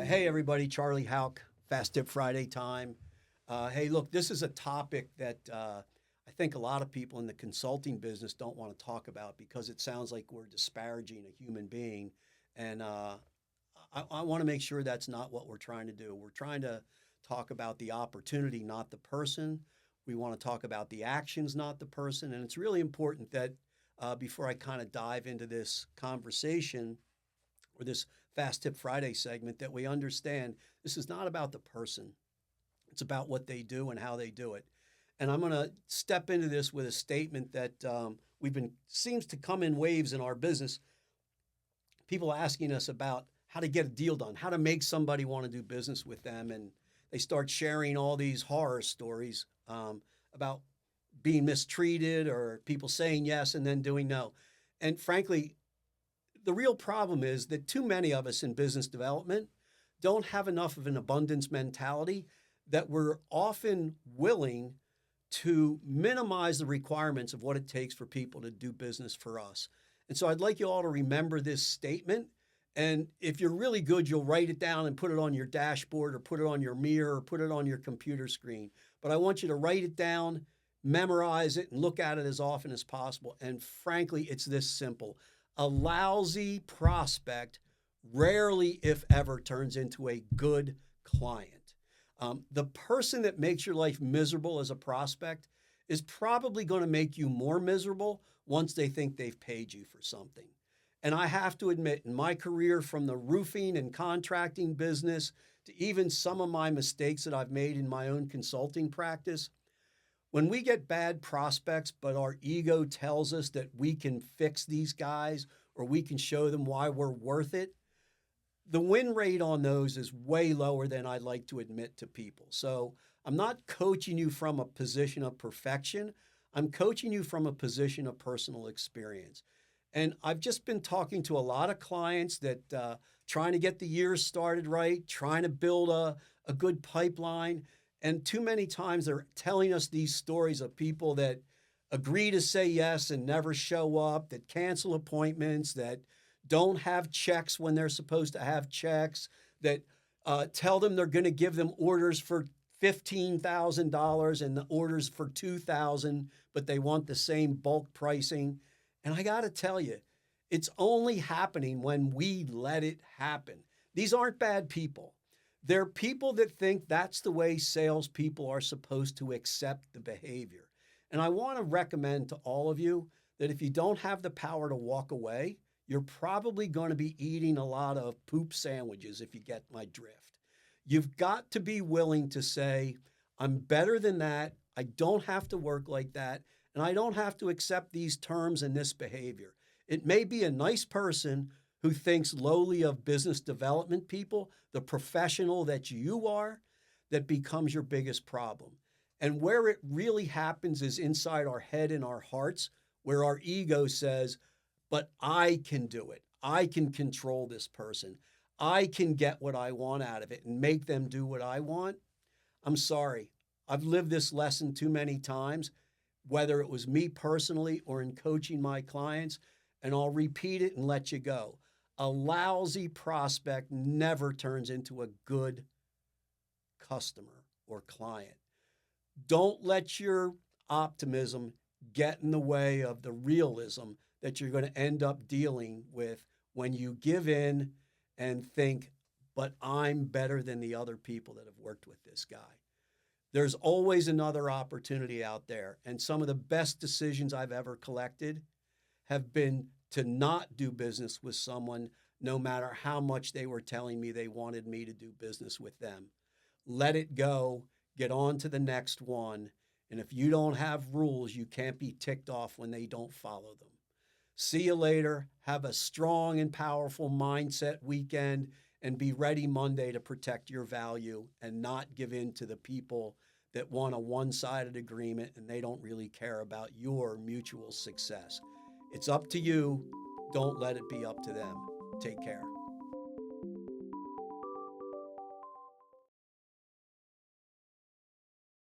Hey, everybody, Charlie Hauck, Fast Tip Friday time. Hey, look, this is a topic that I think a lot of people in the consulting business don't want to talk about because it sounds like we're disparaging a human being. And I want to make sure that's not what we're trying to do. We're trying to talk about the opportunity, not the person. We want to talk about the actions, not the person. And it's really important that before I kind of dive into this conversation, or this Fast Tip Friday segment, that we understand this is not about the person. It's about what they do and how they do it. And I'm going to step into this with a statement that we've been seems to come in waves in our business. People asking us about how to get a deal done, how to make somebody want to do business with them, and they start sharing all these horror stories about being mistreated or people saying yes and then doing no. And frankly, the real problem is that too many of us in business development don't have enough of an abundance mentality, that we're often willing to minimize the requirements of what it takes for people to do business for us. And so I'd like you all to remember this statement. And if you're really good, you'll write it down and put it on your dashboard or put it on your mirror or put it on your computer screen. But I want you to write it down, memorize it, and look at it as often as possible. And frankly, it's this simple. A lousy prospect rarely, if ever, turns into a good client. The person that makes your life miserable as a prospect is probably going to make you more miserable once they think they've paid you for something. And I have to admit, in my career, from the roofing and contracting business to even some of my mistakes that I've made in my own consulting practice, when we get bad prospects, but our ego tells us that we can fix these guys or we can show them why we're worth it, the win rate on those is way lower than I'd like to admit to people. So I'm not coaching you from a position of perfection. I'm coaching you from a position of personal experience. And I've just been talking to a lot of clients that trying to get the year started right, trying to build a good pipeline. And too many times they're telling us these stories of people that agree to say yes and never show up, that cancel appointments, that don't have checks when they're supposed to have checks, that tell them they're going to give them orders for $15,000 and the orders for $2,000, but they want the same bulk pricing. And I got to tell you, it's only happening when we let it happen. These aren't bad people. They're people that think that's the way salespeople are supposed to accept the behavior. And I want to recommend to all of you that if you don't have the power to walk away, you're probably going to be eating a lot of poop sandwiches, if you get my drift. You've got to be willing to say, I'm better than that. I don't have to work like that. And I don't have to accept these terms and this behavior. It may be a nice person who thinks lowly of business development people, the professional that you are, that becomes your biggest problem. And where it really happens is inside our head and our hearts, where our ego says, but I can do it. I can control this person. I can get what I want out of it and make them do what I want. I'm sorry. I've lived this lesson too many times, whether it was me personally or in coaching my clients, and I'll repeat it and let you go. A lousy prospect never turns into a good customer or client. Don't let your optimism get in the way of the realism that you're going to end up dealing with when you give in and think, but I'm better than the other people that have worked with this guy. There's always another opportunity out there. And some of the best decisions I've ever collected have been to not do business with someone, no matter how much they were telling me they wanted me to do business with them. Let it go, get on to the next one. And if you don't have rules, you can't be ticked off when they don't follow them. See you later. Have a strong and powerful mindset weekend, and be ready Monday to protect your value and not give in to the people that want a one-sided agreement and they don't really care about your mutual success. It's up to you. Don't let it be up to them. Take care.